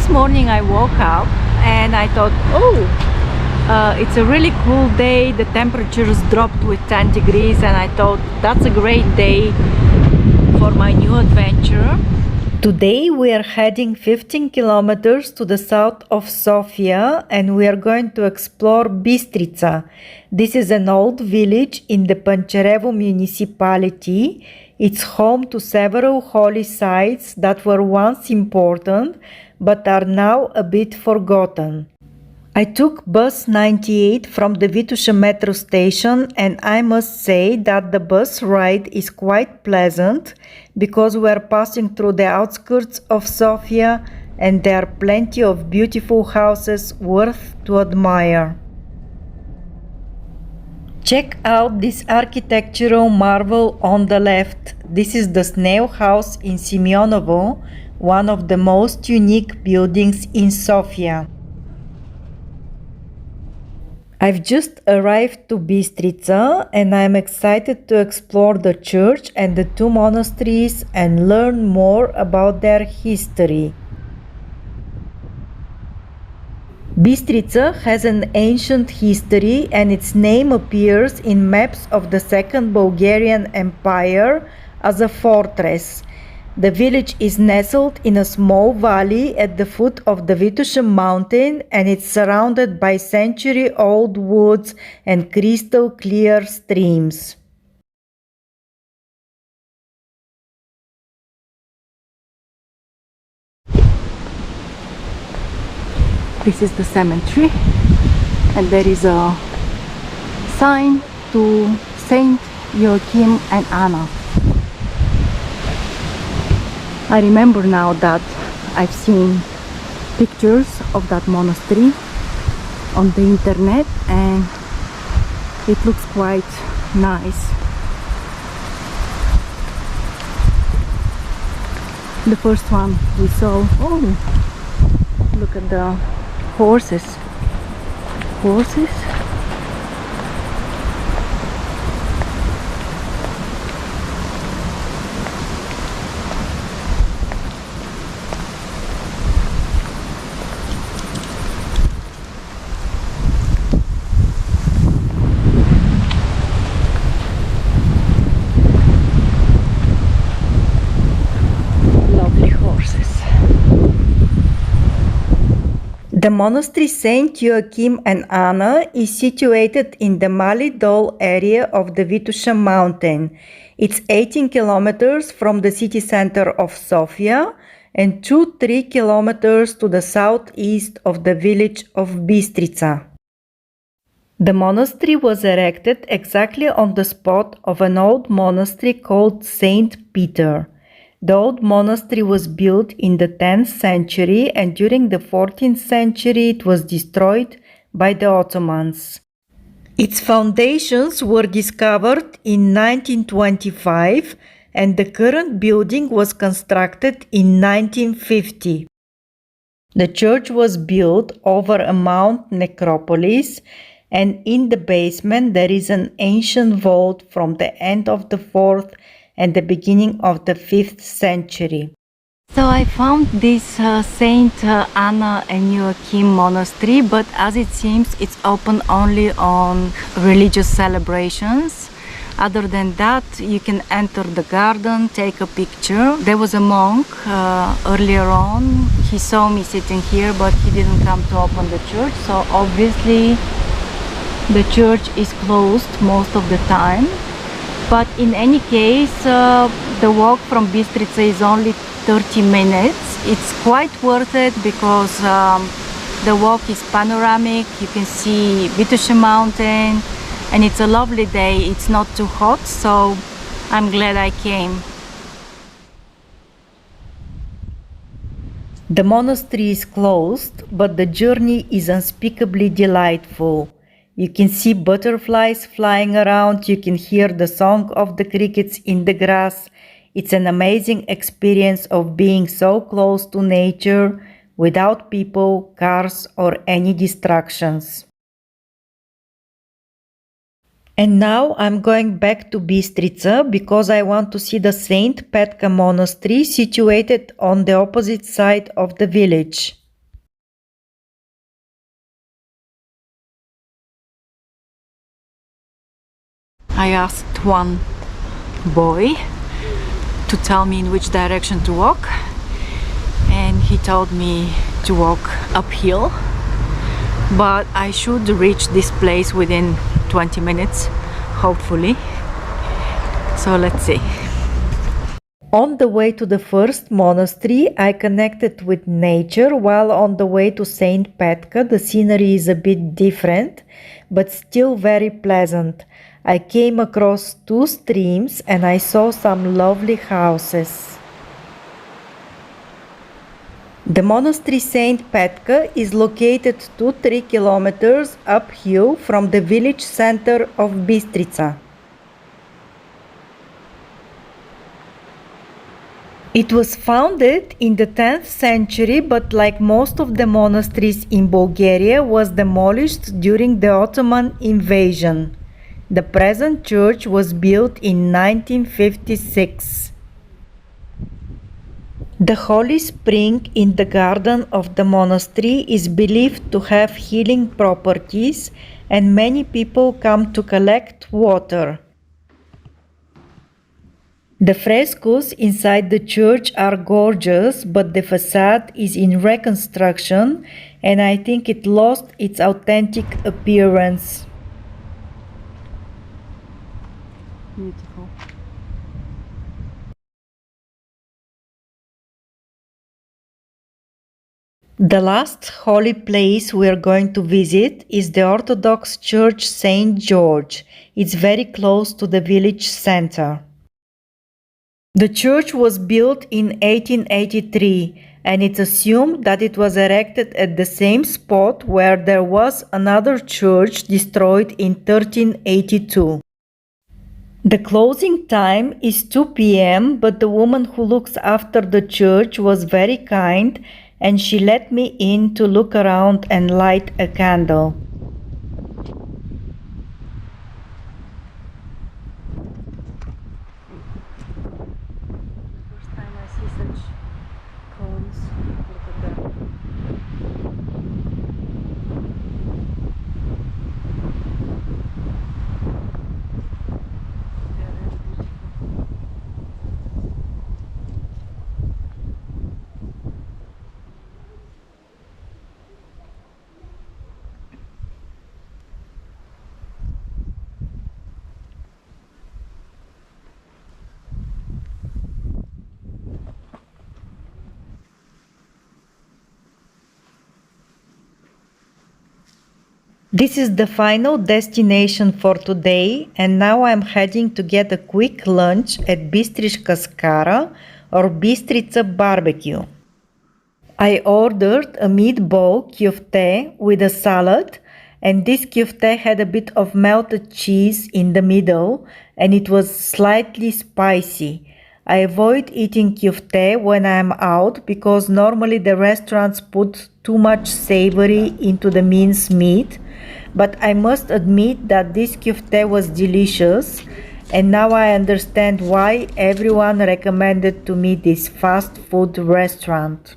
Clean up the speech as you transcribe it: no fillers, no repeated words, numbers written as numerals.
this morning I woke up and I thought, it's a really cool day. The temperatures dropped with 10 degrees and I thought that's a great day for my new adventure. Today we are heading 15 kilometers to the south of Sofia and we are going to explore Bistritsa. This is an old village in the Pancherevo municipality. It's home to several holy sites that were once important but are now a bit forgotten. I took bus 98 from the Vitusha metro station and I must say that the bus ride is quite pleasant because we are passing through the outskirts of Sofia and there are plenty of beautiful houses worth to admire. Check out this architectural marvel on the left. This is the snail house in Simeonovo, one of the most unique buildings in Sofia. I've just arrived to Bistritsa and I'm excited to explore the church and the two monasteries and learn more about their history. Bistritsa has an ancient history and its name appears in maps of the Second Bulgarian Empire as a fortress. The village is nestled in a small valley at the foot of the Vitusha mountain and it's surrounded by century-old woods and crystal-clear streams. This is the cemetery and there is a sign to St.Yoakim and Anna. I remember now that I've seen pictures of that monastery on the internet and it looks quite nice. The first one we saw, look at the horses. The monastery St.Yoakim and Anna is situated in the Mali Dol area of the Vitusha mountain. It's 18 kilometers from the city center of Sofia and 2-3 kilometers to the southeast of the village of Bistritsa. The monastery was erected exactly on the spot of an old monastery called Saint Peter. The old monastery was built in the 10th century and during the 14th century it was destroyed by the Ottomans. Its foundations were discovered in 1925 and the current building was constructed in 1950. The church was built over a mount necropolis and in the basement there is an ancient vault from the end of the 4th and the beginning of the 5th century. So I found this Saint Anna and Joachim monastery, but as it seems it's open only on religious celebrations. Other than that, you can enter the garden, take a picture. There was a monk earlier on. He saw me sitting here, but he didn't come to open the church. So obviously the church is closed most of the time. But in any case, the walk from Bistritsa is only 30 minutes. It's quite worth it because the walk is panoramic. You can see Vitusha mountain and it's a lovely day. It's not too hot, so I'm glad I came. The monastery is closed, but the journey is unspeakably delightful. You can see butterflies flying around, you can hear the song of the crickets in the grass. It's an amazing experience of being so close to nature without people, cars or any distractions. And now I'm going back to Bistritsa because I want to see the Saint Petka Monastery situated on the opposite side of the village. I asked one boy to tell me in which direction to walk, and he told me to walk uphill, but I should reach this place within 20 minutes, hopefully. So let's see. On the way to the first monastery, I connected with nature, while on the way to St. Petka, the scenery is a bit different, but still very pleasant. I came across two streams and I saw some lovely houses. The monastery St. Petka is located 2-3 kilometers uphill from the village center of Bistritsa. It was founded in the 10th century, but like most of the monasteries in Bulgaria, was demolished during the Ottoman invasion. The present church was built in 1956. The holy spring in the garden of the monastery is believed to have healing properties, and many people come to collect water. The frescoes inside the church are gorgeous, but the facade is in reconstruction, and I think it lost its authentic appearance. Beautiful. The last holy place we are going to visit is the Orthodox Church St. George. It's very close to the village center. The church was built in 1883, and it's assumed that it was erected at the same spot where there was another church destroyed in 1382. The closing time is 2 p.m., but the woman who looks after the church was very kind, and she let me in to look around and light a candle. First time I see such cones. Look at that. This is the final destination for today, and now I'm heading to get a quick lunch at Bistritsa Skara or Bistritsa barbecue. I ordered a meatball kyofte with a salad, and this kyofte had a bit of melted cheese in the middle, and it was slightly spicy. I avoid eating kyofte when I'm out because normally the restaurants put too much savory into the minced meat, but I must admit that this kyofte was delicious, and now I understand why everyone recommended to me this fast food restaurant.